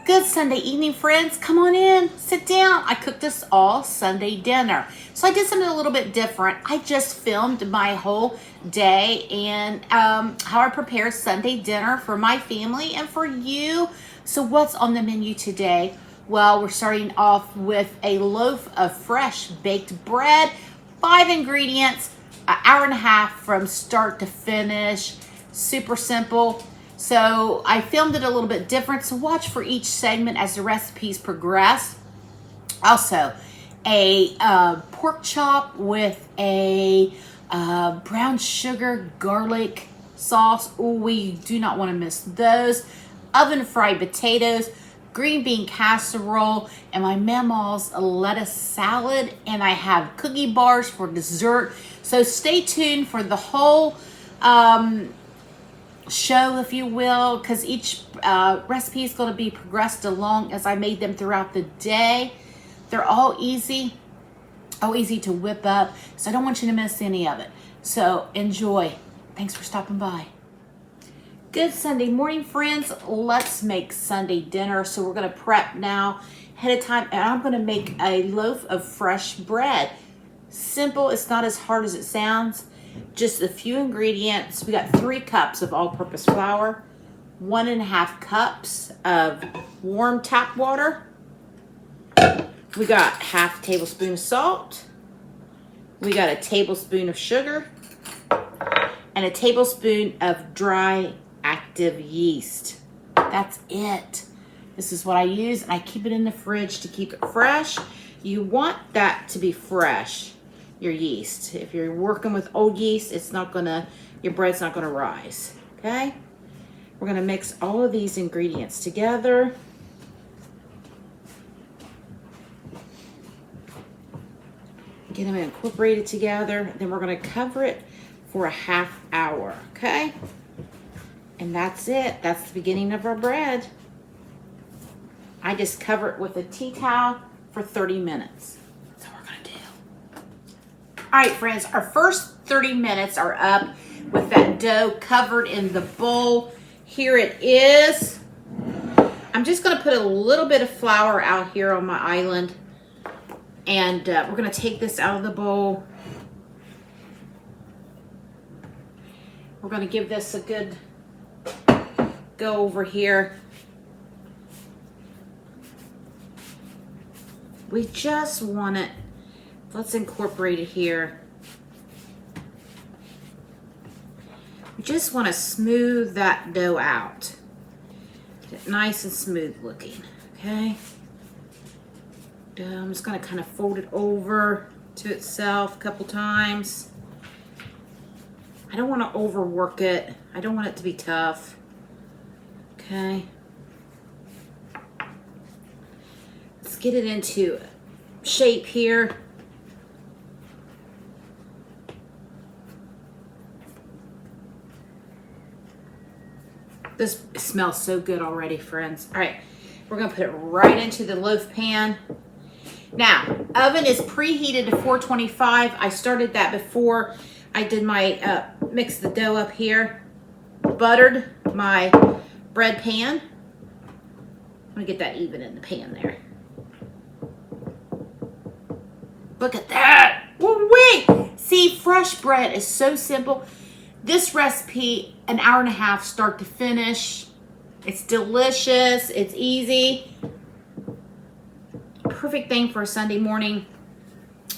Good Sunday evening, friends. Come on in, sit down. I cooked us all Sunday dinner. So I did something a little bit different. I just filmed my whole day and how I prepare Sunday dinner for my family and for you. So what's on the menu today? Well, we're starting off with a loaf of fresh baked bread, 5 ingredients, an hour and a half from start to finish. Super simple. So I filmed it a little bit different, so watch for each segment as the recipes progress. Also, a pork chop with a brown sugar garlic sauce. Oh, we do not want to miss those. Oven fried potatoes, green bean casserole, and my Mama's lettuce salad. And I have cookie bars for dessert. So stay tuned for the whole show, if you will, because each recipe is going to be progressed along as I made them throughout the day. They're all easy to whip up, so I don't want you to miss any of it. So enjoy. Thanks for stopping by. Good Sunday morning, friends. Let's make Sunday dinner. So we're going to prep now ahead of time, and I'm going to make a loaf of fresh bread. Simple. It's not as hard as it sounds. Just a few ingredients. We got 3 cups of all-purpose flour, 1.5 cups of warm tap water. We got half tablespoon of salt. We got a tablespoon of sugar and a tablespoon of dry active yeast. That's it. This is what I use, and I keep it in the fridge to keep it fresh. You want that to be fresh. Your yeast. If you're working with old yeast, it's not gonna, your bread's not gonna rise. Okay? We're gonna mix all of these ingredients together. Get them incorporated together. Then we're gonna cover it for a half hour. Okay? And that's it. That's the beginning of our bread. I just cover it with a tea towel for 30 minutes. All right, friends, our first 30 minutes are up with that dough covered in the bowl. Here it is. I'm just going to put a little bit of flour out here on my island, and we're going to take this out of the bowl. We're going to give this a good go over here. We just want it. Let's incorporate it here. We just want to smooth that dough out. Get it nice and smooth looking, okay? I'm just going to kind of fold it over to itself a couple times. I don't want to overwork it. I don't want it to be tough. Okay. Let's get it into shape here. This smells so good already, friends. All right, we're gonna put it right into the loaf pan. Now, oven is preheated to 425. I started that before I did my, mix the dough up here. Buttered my bread pan. I'm gonna get that even in the pan there. Look at that. Woo-wee! See, fresh bread is so simple. This recipe, an hour and a half start to finish. It's delicious. It's easy. Perfect thing for a Sunday morning.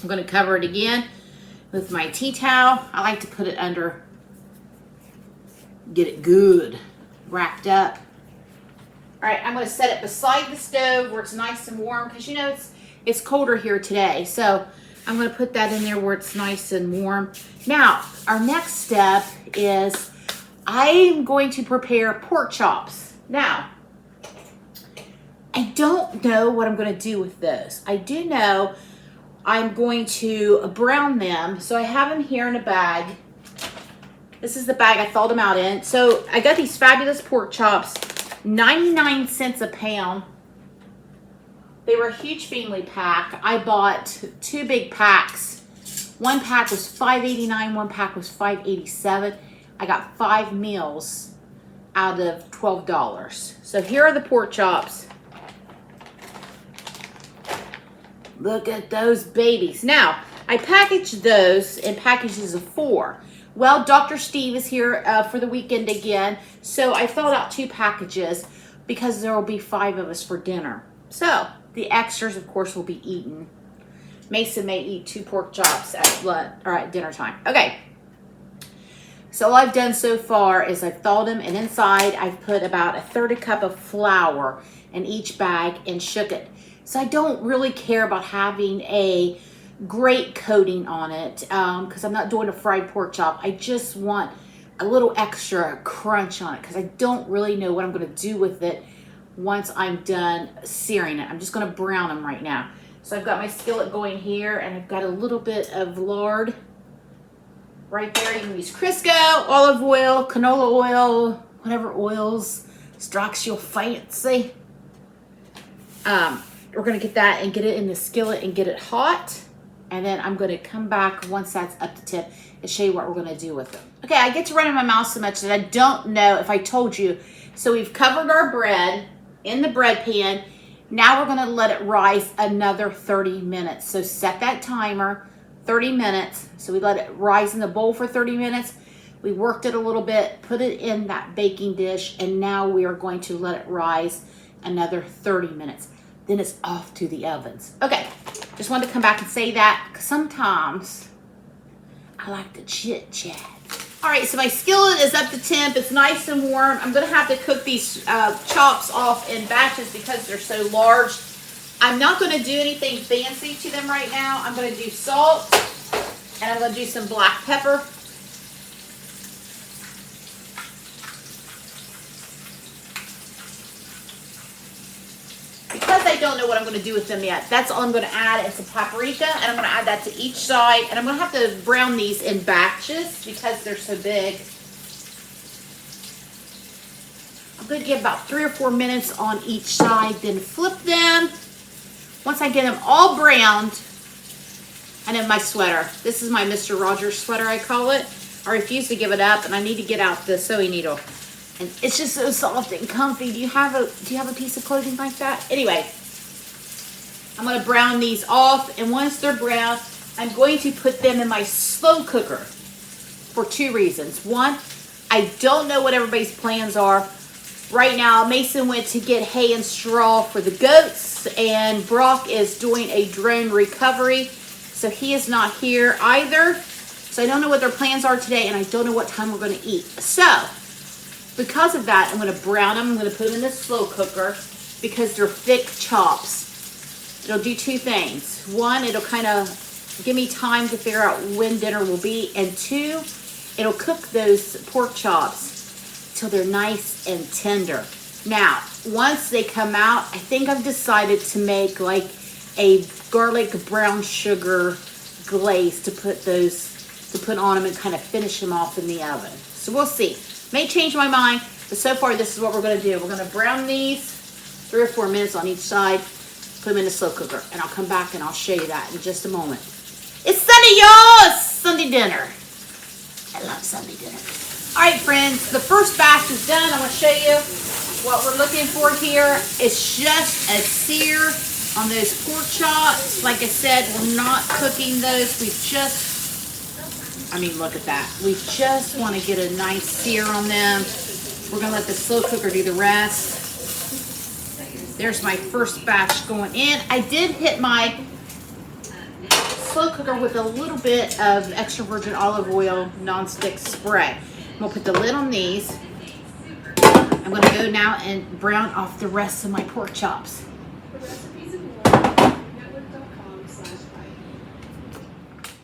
I'm going to cover it again with my tea towel. I like to put it under, get it good wrapped up. All right, I'm going to set it beside the stove where it's nice and warm, because you know it's colder here today. So I'm going to put that in there where it's nice and warm. Now, our next step is I'm going to prepare pork chops. Now, I don't know what I'm going to do with those. I do know I'm going to brown them. So I have them here in a bag. This is the bag I thawed them out in. So I got these fabulous pork chops, 99 cents a pound. They were a huge family pack. I bought 2 big packs. One pack was $5.89, one pack was $5.87. I got 5 meals out of $12. So here are the pork chops. Look at those babies. Now, I packaged those in packages of 4. Well, Dr. Steve is here for the weekend again, so I filled out 2 packages because there will be 5 of us for dinner. So, the extras, of course, will be eaten. Mason may eat 2 pork chops at lunch or at dinner time. Okay. So all I've done so far is I've thawed them, and inside I've put about 1/3 cup of flour in each bag and shook it. So I don't really care about having a great coating on it because I'm not doing a fried pork chop. I just want a little extra crunch on it because I don't really know what I'm going to do with it once I'm done searing it. I'm just going to brown them right now. So I've got my skillet going here, and I've got a little bit of lard right there. You can use Crisco, olive oil, canola oil, whatever oils strikes your fancy. We're going to get that and get it in the skillet and get it hot. And then I'm going to come back once that's up to tip and show you what we're going to do with it. Okay, I get to run in my mouth so much that I don't know if I told you. So we've covered our bread in the bread pan. Now we're going to let it rise another 30 minutes. So set that timer, 30 minutes. So we let it rise in the bowl for 30 minutes. We worked it a little bit, put it in that baking dish, and now we are going to let it rise another 30 minutes. Then it's off to the ovens. Okay, just wanted to come back and say that because sometimes I like to chit chat. All right, so my skillet is up to temp. It's nice and warm. I'm gonna have to cook these chops off in batches because they're so large. I'm not gonna do anything fancy to them right now. I'm gonna do salt and I'm gonna do some black pepper. Because I don't know what I'm going to do with them yet, that's all I'm going to add is some paprika, and I'm going to add that to each side, and I'm going to have to brown these in batches because they're so big. I'm going to give about 3 or 4 minutes on each side, then flip them. Once I get them all browned, and then my sweater. This is my Mr. Rogers sweater, I call it. I refuse to give it up, and I need to get out the sewing needle. And it's just so soft and comfy. Do you have a piece of clothing like that? Anyway, I'm going to brown these off, and once they're brown, I'm going to put them in my slow cooker for 2 reasons. One, I don't know what everybody's plans are. Right now, Mason went to get hay and straw for the goats, and Brock is doing a drone recovery, so he is not here either. So I don't know what their plans are today, and I don't know what time we're going to eat. So because of that, I'm going to brown them. I'm going to put them in the slow cooker because they're thick chops. It'll do 2 things. 1, it'll kind of give me time to figure out when dinner will be. And 2, it'll cook those pork chops till they're nice and tender. Now, once they come out, I think I've decided to make like a garlic brown sugar glaze to put on them and kind of finish them off in the oven. So we'll see. May change my mind, but so far this is what we're going to do. We're going to brown these 3 or 4 minutes on each side, put them in the slow cooker, and I'll come back and I'll show you that in just a moment. It's Sunday, y'all! It's Sunday dinner. I love Sunday dinner. All right, friends, the first batch is done. I'm going to show you what we're looking for here. It's just a sear on those pork chops. Like I said, we're not cooking those. Look at that. We just want to get a nice sear on them. We're going to let the slow cooker do the rest. There's my first batch going in. I did hit my slow cooker with a little bit of extra virgin olive oil nonstick spray. I'm going to put the lid on these. I'm going to go now and brown off the rest of my pork chops.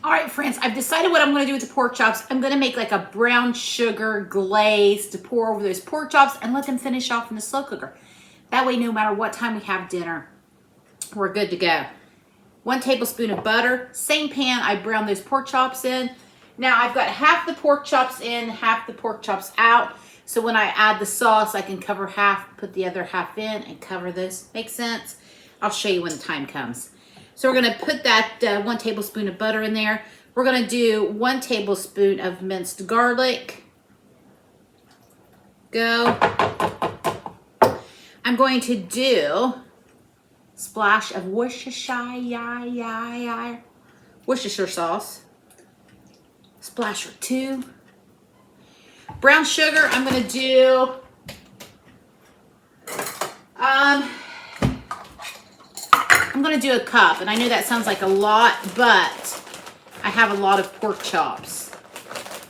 All right, friends, I've decided what I'm going to do with the pork chops. I'm going to make like a brown sugar glaze to pour over those pork chops and let them finish off in the slow cooker. That way, no matter what time we have dinner, we're good to go. 1 tablespoon of butter. Same pan I browned those pork chops in. Now, I've got half the pork chops in, half the pork chops out. So when I add the sauce, I can cover half, put the other half in, and cover this. Make sense? I'll show you when the time comes. So we're going to put that 1 tablespoon of butter in there. We're going to do 1 tablespoon of minced garlic. Go. I'm going to do splash of Worcestershire sauce. Splash or two. Brown sugar, I'm gonna do, I'm gonna do a cup, and I know that sounds like a lot, but I have a lot of pork chops.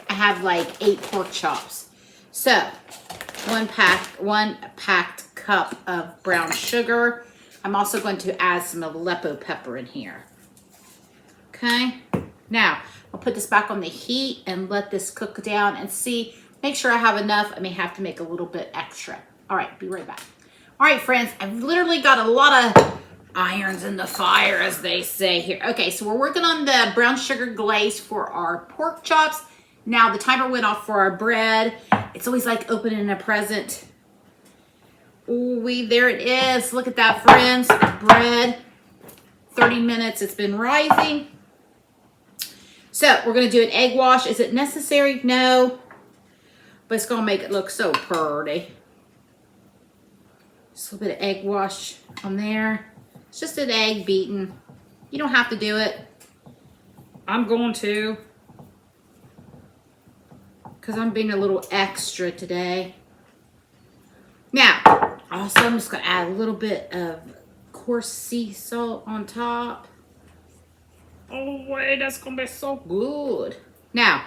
I have like 8 pork chops. So, one packed cup of brown sugar. I'm also going to add some Aleppo pepper in here. Okay, now I'll put this back on the heat and let this cook down and see, make sure I have enough. I may have to make a little bit extra. All right, be right back. All right, friends, I've literally got a lot of irons in the fire, as they say here. Okay, so we're working on the brown sugar glaze for our pork chops. Now the timer went off for our bread. It's always like opening a present. Ooh, there it is. Look at that, friends. Bread. 30 minutes. It's been rising. So we're going to do an egg wash. Is it necessary? No. But it's going to make it look so pretty. Just a little bit of egg wash on there. It's just an egg beaten. You don't have to do it. I'm going to, because I'm being a little extra today. Now, also I'm just going to add a little bit of coarse sea salt on top. Oh, wait, that's going to be so good. Now,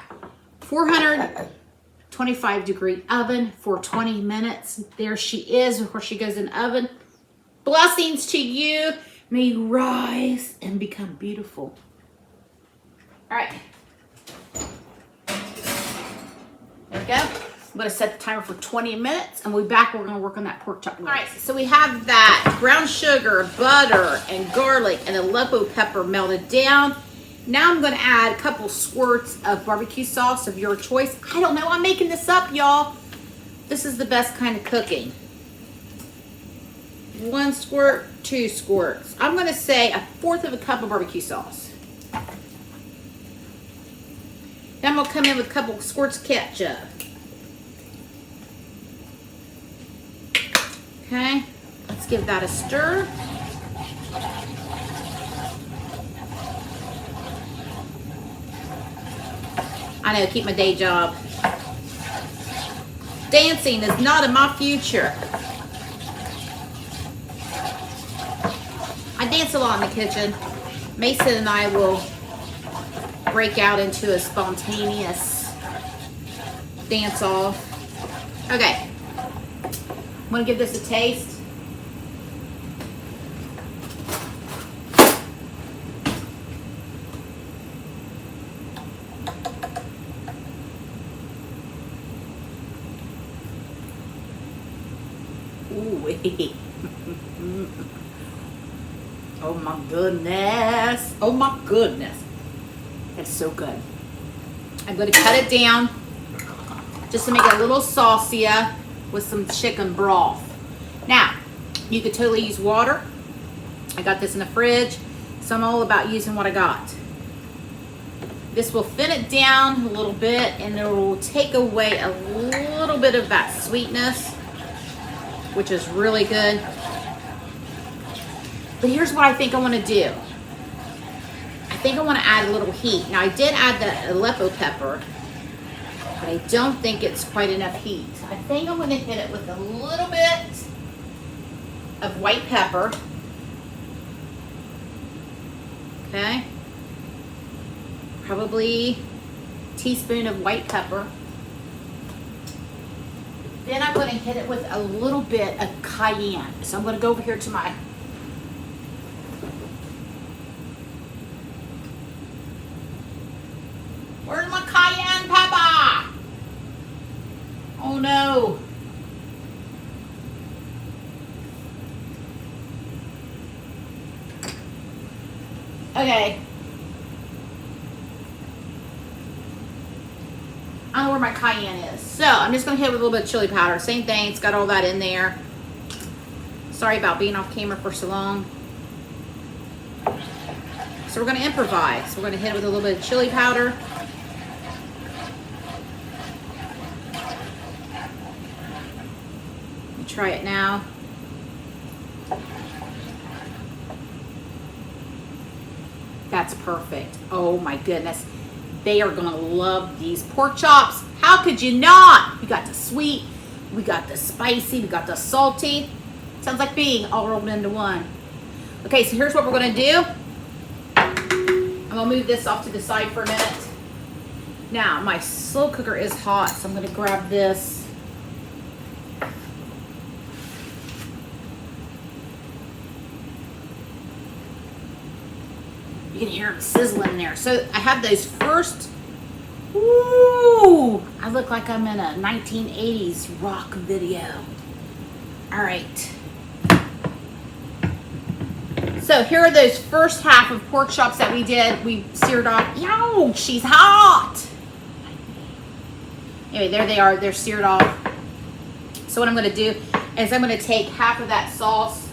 425 degree oven for 20 minutes. There she is before she goes in the oven. Blessings to you. May you rise and become beautiful. All right. There we go. I'm going to set the timer for 20 minutes, and we'll be back. We're going to work on that pork chop. All right, so we have that brown sugar, butter, and garlic, and Aleppo pepper melted down. Now I'm going to add a couple squirts of barbecue sauce of your choice. I don't know. I'm making this up, y'all. This is the best kind of cooking. 1 squirt, 2 squirts. I'm going to say 1/4 cup of barbecue sauce. Then I'm going to come in with a couple squirts of ketchup. Okay, let's give that a stir. I know, keep my day job. Dancing is not in my future. I dance a lot in the kitchen. Mason and I will break out into a spontaneous dance off. Okay, I'm gonna give this a taste. Ooh, oh my goodness. Oh my goodness. It's so good. I'm going to cut it down just to make it a little saucier with some chicken broth. Now, you could totally use water. I got this in the fridge, so I'm all about using what I got. This will thin it down a little bit, and it will take away a little bit of that sweetness, which is really good. But here's what I think I want to do. I think I want to add a little heat. Now, I did add the Aleppo pepper, but I don't think it's quite enough heat. I think I'm going to hit it with a little bit of white pepper. Okay. Probably a teaspoon of white pepper. Then I'm going to hit it with a little bit of cayenne. So I'm going to go over here to my Where's my cayenne pepper? Oh no. Okay. I don't know where my cayenne is. So I'm just going to hit it with a little bit of chili powder. Same thing. It's got all that in there. Sorry about being off camera for so long. So we're going to improvise. We're going to hit it with a little bit of chili powder. Try it now. That's perfect. Oh my goodness. They are gonna love these pork chops. How could you not? We got the sweet, we got the spicy, we got the salty. Sounds like being all rolled into one. Okay, so here's what we're gonna do. I'm gonna move this off to the side for a minute. Now, my slow cooker is hot, so I'm gonna grab this. You can hear it sizzling there. So I have those first, ooh, I look like I'm in a 1980s rock video. All right. So here are those first half of pork chops that we did. We seared off. Yo, she's hot. Anyway, there they are. They're seared off. So what I'm going to do is I'm going to take half of that sauce.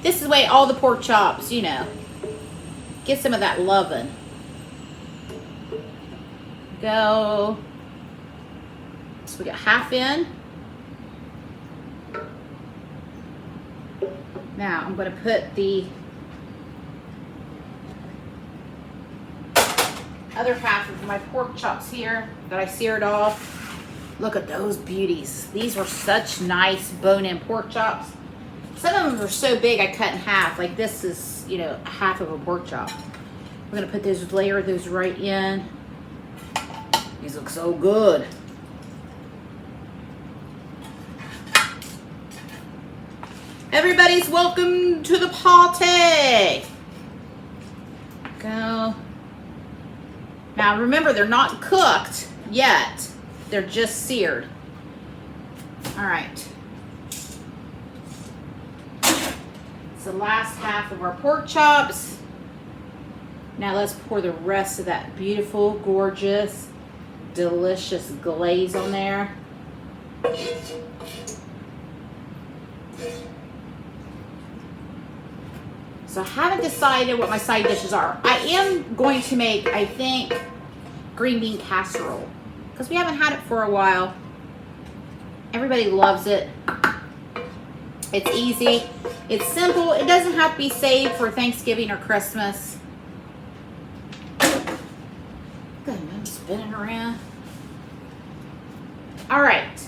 This is the way all the pork chops, you know, get some of that loving. Go. So we got half in. Now I'm going to put the other half of my pork chops here that I seared off. Look at those beauties. These were such nice bone-in pork chops. Some of them are so big I cut in half. Like this is, you know, half of a pork chop. We're going to put those, layer those right in. These look so good. Everybody's welcome to the party. Go. Now remember, they're not cooked yet. They're just seared. All right. It's the last half of our pork chops. Now let's pour the rest of that beautiful, gorgeous, delicious glaze on there. So I haven't decided what my side dishes are. I am going to make, I think, green bean casserole, because we haven't had it for a while. Everybody loves it. It's easy. It's simple. It doesn't have to be saved for Thanksgiving or Christmas. Good, I'm spinning around. All right.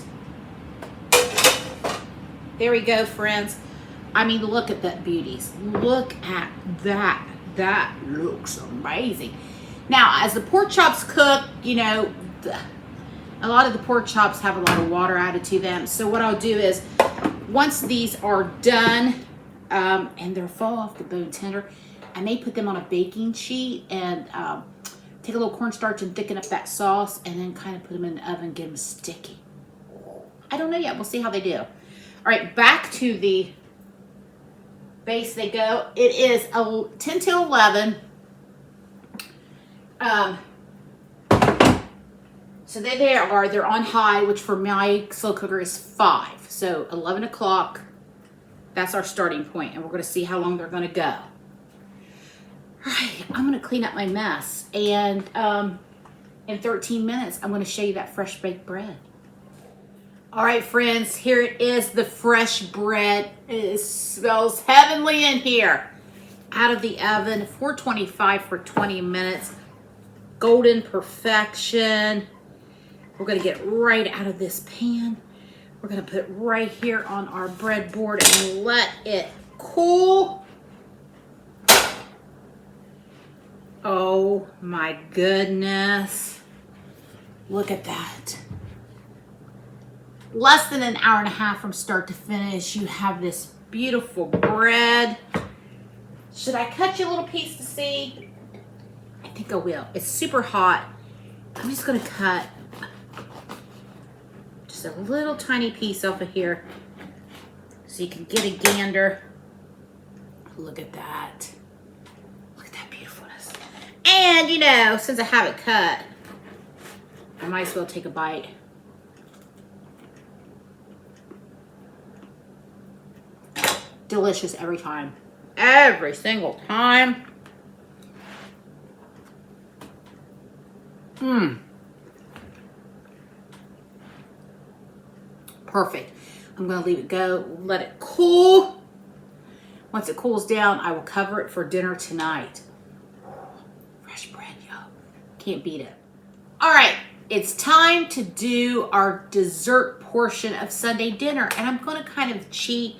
There we go, friends. I mean, look at that beauties. Look at that. That looks amazing. Now, as the pork chops cook, you know, a lot of the pork chops have a lot of water added to them. So what I'll do is, once these are done, and they're fall off the bone tender, I may put them on a baking sheet and take a little cornstarch and thicken up that sauce, and then kind of put them in the oven, get them sticky. I don't know yet. We'll see how they do. All right, back to the base they go. It is 10 to 11. So there they are. They're on high, which for my slow cooker is 5. So 11 o'clock, that's our starting point, and we're going to see how long they're going to go. All right, I'm going to clean up my mess, and in 13 minutes, I'm going to show you that fresh baked bread. All right, friends, here it is, the fresh bread. It smells heavenly in here. Out of the oven, 425 for 20 minutes. Golden perfection. We're gonna get right out of this pan. We're gonna put it right here on our breadboard and let it cool. Oh my goodness. Look at that. Less than an hour and a half from start to finish, you have this beautiful bread. Should I cut you a little piece to see? I think I will. It's super hot. I'm just gonna cut just a little tiny piece off of here so you can get a gander. Look at that. Look at that beautifulness. And you know, since I have it cut, I might as well take a bite. Delicious every time. Every single time. Perfect. I'm going to leave it go, let it cool. Once it cools down, I will cover it for dinner tonight. Fresh bread, yo. Can't beat it. All right, it's time to do our dessert portion of Sunday dinner. And I'm going to kind of cheat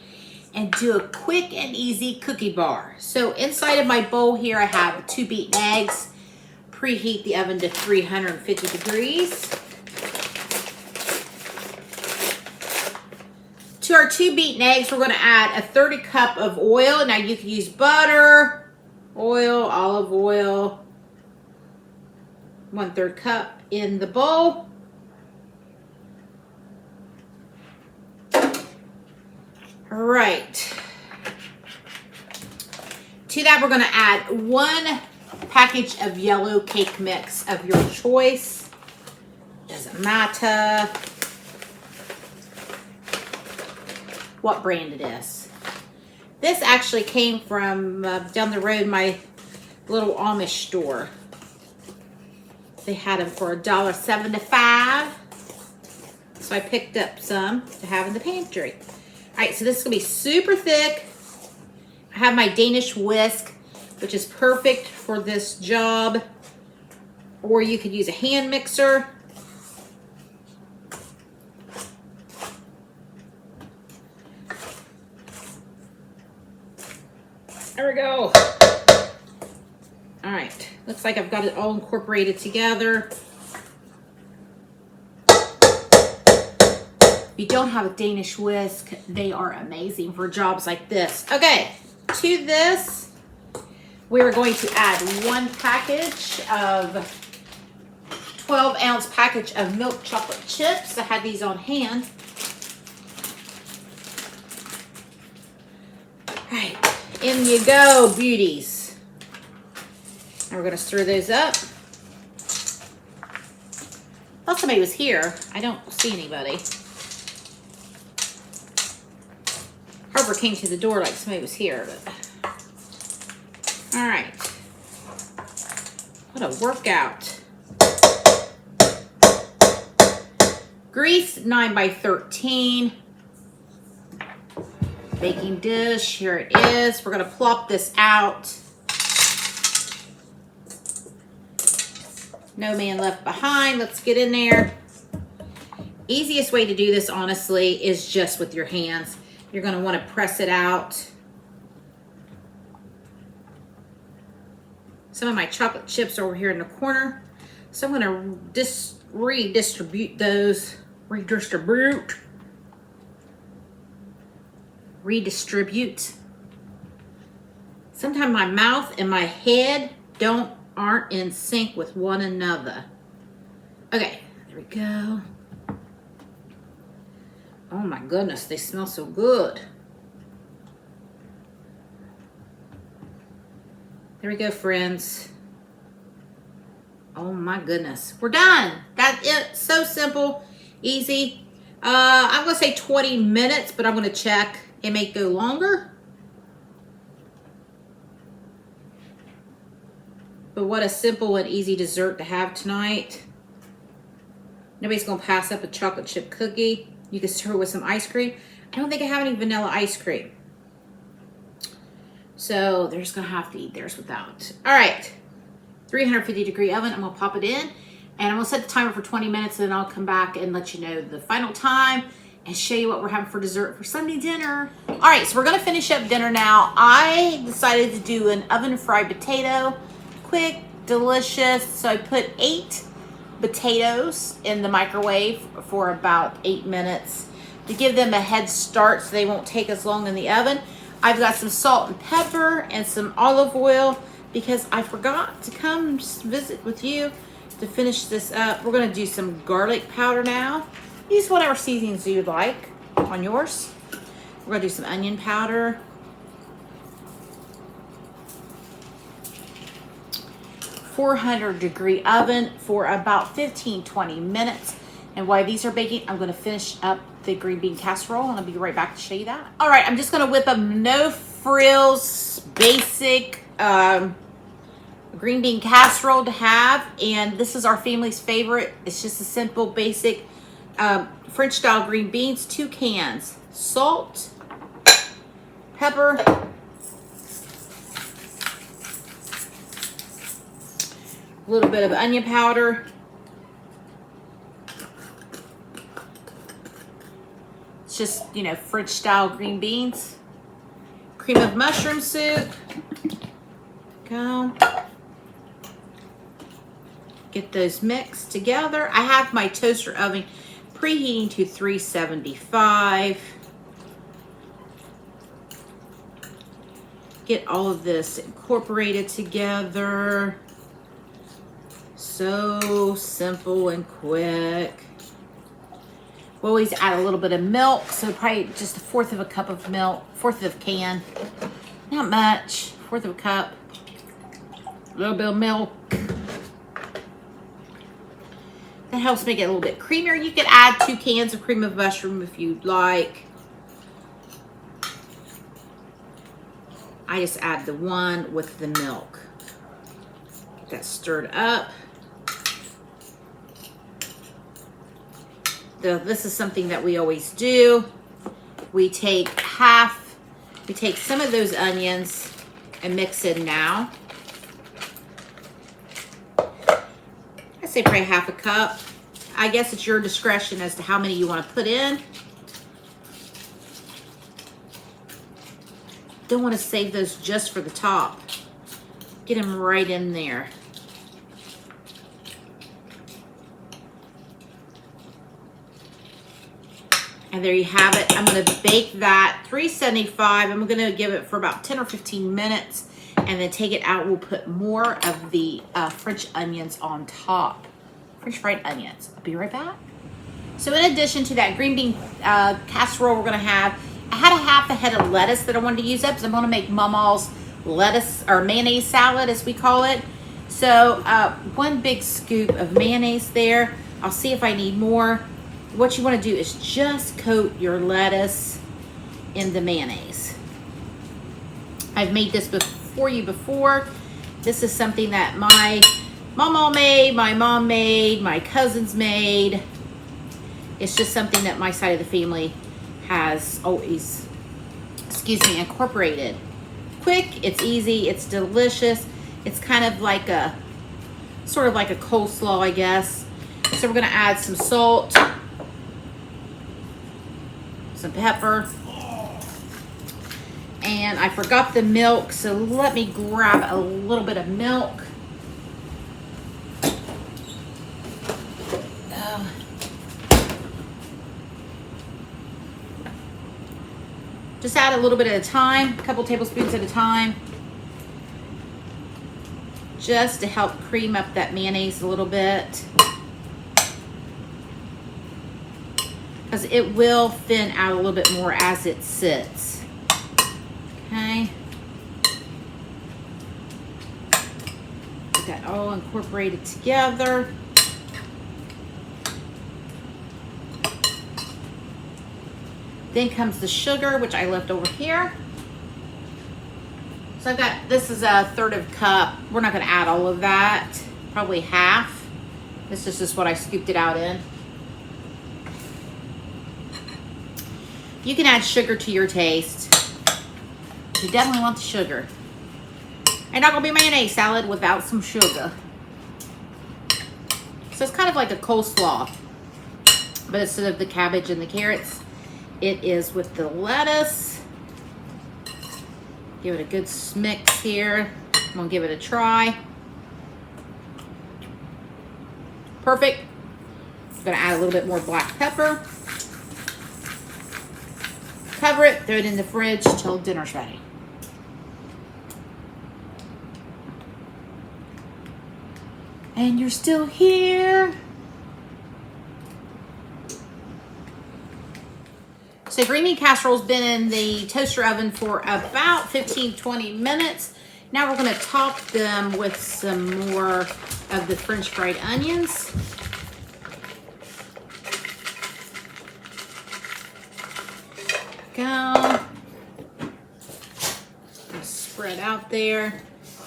and do a quick and easy cookie bar. So inside of my bowl here, I have 2 beaten eggs. Preheat the oven to 350 degrees. To our 2 beaten eggs, we're going to add a 1/3 cup of oil. Now you can use butter, oil, olive oil, 1/3 cup in the bowl. All right. To that, we're going to add 1 package of yellow cake mix of your choice. Doesn't matter what brand it is. This actually came from down the road, my little Amish store. They had them for $1.75. So I picked up some to have in the pantry. All right, so this is gonna be super thick. I have my Danish whisk, which is perfect for this job. Or you could use a hand mixer. There we go. All right, looks like I've got it all incorporated together. If you don't have a Danish whisk, they are amazing for jobs like this. Okay, to this, we're going to add 1 package of 12-ounce package of milk chocolate chips. I had these on hand. All right. In you go, beauties. And we're going to stir those up. Thought somebody was here. I don't see anybody. Harper came to the door like somebody was here. But... all right. What a workout. Grease 9x13. Baking dish, here it is. We're gonna plop this out. No man left behind. Let's get in there. Easiest way to do this, honestly, is just with your hands. You're gonna wanna press it out. Some of my chocolate chips are over here in the corner. So I'm gonna redistribute those. Redistribute. Sometimes my mouth and my head aren't in sync with one another. Okay, there we go. Oh my goodness, they smell so good. There we go, friends. Oh my goodness, we're done. That's it. So simple, easy. I'm gonna say 20 minutes, but I'm gonna check. It may go longer. But what a simple and easy dessert to have tonight. Nobody's gonna pass up a chocolate chip cookie. You can serve it with some ice cream. I don't think I have any vanilla ice cream. So they're just gonna have to eat theirs without. All right, 350 degree oven. I'm gonna pop it in and I'm gonna set the timer for 20 minutes and then I'll come back and let you know the final time and show you what we're having for dessert for Sunday dinner. All right, so we're gonna finish up dinner now. I decided to do an oven fried potato. Quick, delicious. So I put 8 potatoes in the microwave for about 8 minutes to give them a head start so they won't take as long in the oven. I've got some salt and pepper and some olive oil because I forgot to come visit with you to finish this up. We're gonna do some garlic powder now. Use whatever seasonings you'd like on yours. We're gonna do some onion powder. 400 degree oven for about 15-20 minutes. And while these are baking, I'm gonna finish up the green bean casserole and I'll be right back to show you that. All right, I'm just gonna whip up no frills, basic green bean casserole to have. And this is our family's favorite. It's just a simple, basic French style green beans, 2 cans, salt, pepper, A little bit of onion powder. It's just, you know, French style green beans. Cream of mushroom soup. Go. Get those mixed together. I have my toaster oven preheating to 375. Get all of this incorporated together. So simple and quick. We always add a little bit of milk, so probably just a fourth of a cup of milk, fourth of a can. Not much, fourth of a cup. A little bit of milk. That helps make it a little bit creamier. You could add 2 cans of cream of mushroom if you'd like. I just add the one with the milk. Get that stirred up. This is something that we always do. We take some of those onions and mix in now. I say probably half a cup. I guess it's your discretion as to how many you want to put in. Don't want to save those just for the top. Get them right in there. And there you have it. I'm going to bake that 375. I'm going to give it for about 10 or 15 minutes and then take it out. We'll put more of the French onions on top. French fried onions. I'll be right back. So in addition to that green bean casserole we're going to have, I had a half a head of lettuce that I wanted to use up because I'm going to make Mama's lettuce or mayonnaise salad as we call it. So 1 big scoop of mayonnaise there. I'll see if I need more. What you want to do is just coat your lettuce in the mayonnaise. I've made this for you before. This is something that my mama made, my mom made, my cousins made. It's just something that my side of the family has always, incorporated. Quick, it's easy, it's delicious. It's kind of like sort of like a coleslaw, I guess. So we're gonna add some salt, some pepper, and I forgot the milk, so let me grab a little bit of milk. Just add a little bit at a time, a couple tablespoons at a time, just to help cream up that mayonnaise a little bit. Because it will thin out a little bit more as it sits. Okay. Get that all incorporated together. Then comes the sugar, which I left over here. So I've got, this is a third of a cup. We're not gonna add all of that, probably half. This is just what I scooped it out in. You can add sugar to your taste. You definitely want the sugar. Ain't not gonna be mayonnaise salad without some sugar. So it's kind of like a coleslaw, but instead of the cabbage and the carrots, it is with the lettuce. Give it a good mix here. I'm gonna give it a try. Perfect. I'm gonna add a little bit more black pepper. Cover it, throw it in the fridge till dinner's ready. And you're still here. So green bean casserole's been in the toaster oven for about 15-20 minutes. Now we're gonna top them with some more of the French fried onions. Go. Spread out there.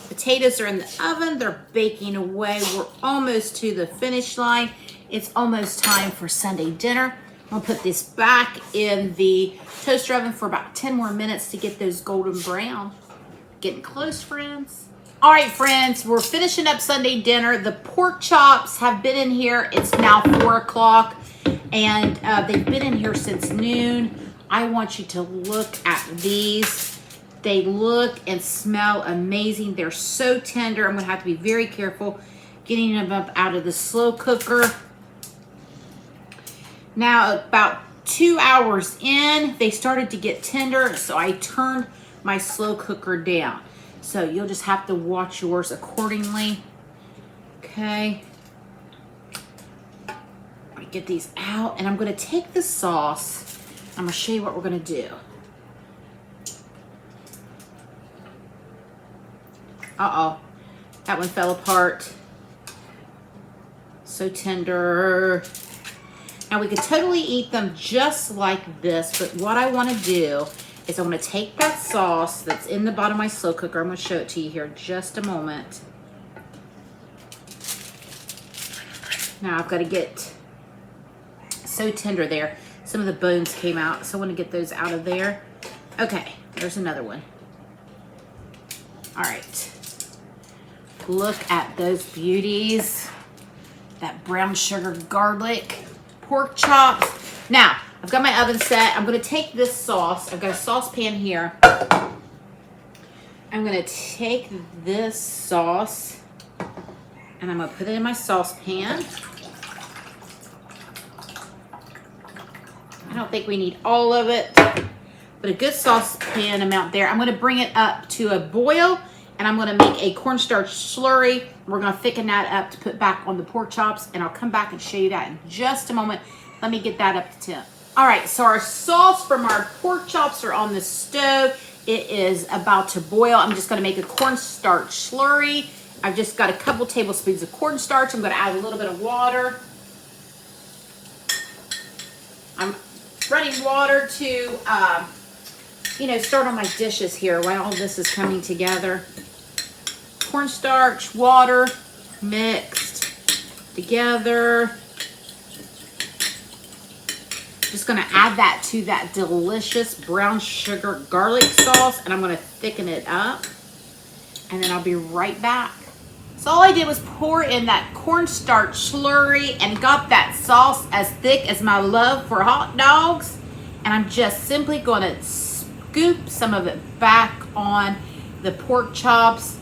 Potatoes are in the oven. They're baking away. We're almost to the finish line. It's almost time for Sunday dinner. I'm gonna put this back in the toaster oven for about 10 more minutes to get those golden brown. Getting close, friends. All right, friends, we're finishing up Sunday dinner. The pork chops have been in here. It's now 4 o'clock, and they've been in here since noon. I want you to look at these. They look and smell amazing. They're so tender. I'm going to have to be very careful getting them up out of the slow cooker. Now, about 2 hours in, they started to get tender, so I turned my slow cooker down. So you'll just have to watch yours accordingly. Okay. I'm gonna get these out, and I'm gonna take the sauce. I'm gonna show you what we're gonna do. Uh-oh, that one fell apart. So tender. Now we could totally eat them just like this, but what I wanna do is I'm going to take that sauce that's in the bottom of my slow cooker. I'm going to show it to you here in just a moment. Now I've got to get so tender there. Some of the bones came out, so I want to get those out of there. Okay, there's another one. All right. Look at those beauties. That brown sugar garlic pork chops. Now, I've got my oven set. I'm going to take this sauce. I've got a saucepan here. I'm going to take this sauce and I'm going to put it in my saucepan. I don't think we need all of it, but a good saucepan amount there. I'm going to bring it up to a boil, and I'm going to make a cornstarch slurry. We're going to thicken that up to put back on the pork chops, and I'll come back and show you that in just a moment. Let me get that up to temp. All right, so our sauce from our pork chops are on the stove. It is about to boil. I'm just gonna make a cornstarch slurry. I've just got a couple tablespoons of cornstarch. I'm gonna add a little bit of water. I'm running water to, start on my dishes here while all this is coming together. Cornstarch, water, mixed together. Just going to add that to that delicious brown sugar garlic sauce, and I'm going to thicken it up, and then I'll be right back. So all I did was pour in that cornstarch slurry and got that sauce as thick as my love for hot dogs, and I'm just simply going to scoop some of it back on the pork chops.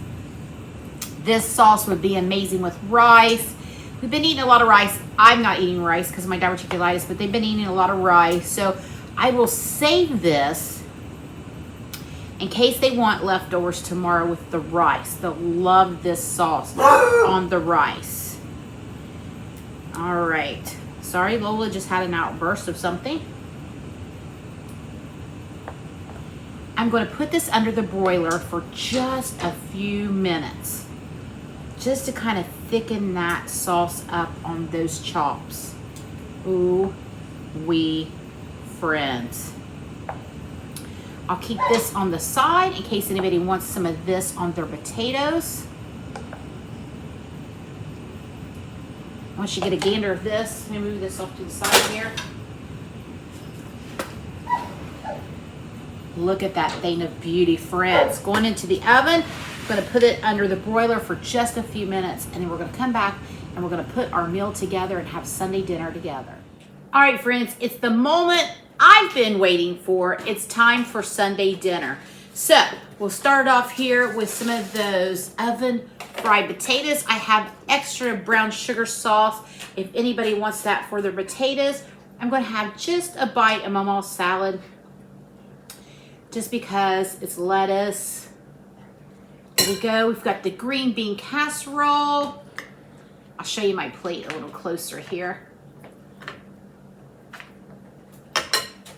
This sauce would be amazing with rice. We've been eating a lot of rice. I'm not eating rice because of my diverticulitis, but they've been eating a lot of rice. So I will save this in case they want leftovers tomorrow with the rice. They'll love this sauce on the rice. All right. Sorry, Lola just had an outburst of something. I'm going to put this under the broiler for just a few minutes, just to kind of thicken that sauce up on those chops. Ooh, wee friends. I'll keep this on the side in case anybody wants some of this on their potatoes. Once you get a gander of this, let me move this off to the side here. Look at that thing of beauty, friends. Going into the oven. I'm going to put it under the broiler for just a few minutes, and then we're going to come back and we're going to put our meal together and have Sunday dinner together. All right, friends, it's the moment I've been waiting for. It's time for Sunday dinner. So we'll start off here with some of those oven fried potatoes. I have extra brown sugar sauce if anybody wants that for their potatoes. I'm going to have just a bite of Mama's salad just because it's lettuce. There we go. We've got the green bean casserole. I'll show you my plate a little closer here.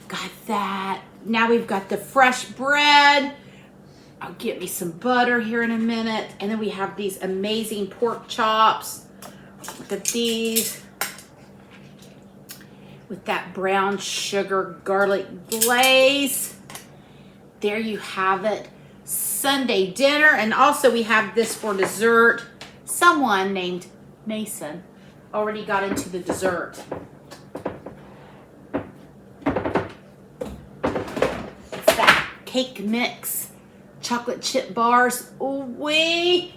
Got that. Now we've got the fresh bread. I'll get me some butter here in a minute. And then we have these amazing pork chops. Look at these. With that brown sugar garlic glaze. There you have it. Sunday dinner. And also we have this for dessert. Someone named Mason already got into the dessert. It's that cake mix chocolate chip bars. Ooh wee.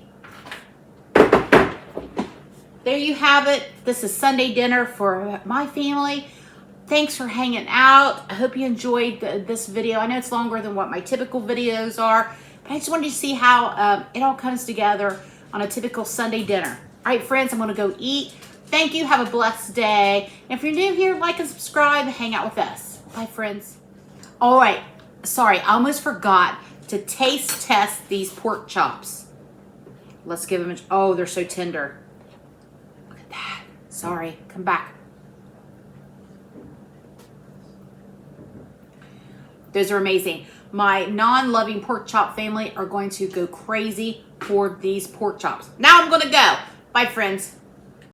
there you have it. This is Sunday dinner for my family. Thanks for hanging out. I hope you enjoyed this video. I know it's longer than what my typical videos are, but I just wanted you to see how it all comes together on a typical Sunday dinner. All right, friends, I'm gonna go eat. Thank you, have a blessed day. And if you're new here, like and subscribe, hang out with us. Bye, friends. All right, sorry, I almost forgot to taste test these pork chops. Let's give them oh, they're so tender. Look at that, sorry, come back. Those are amazing. My non-loving pork chop family are going to go crazy for these pork chops. Now I'm gonna go. Bye, friends.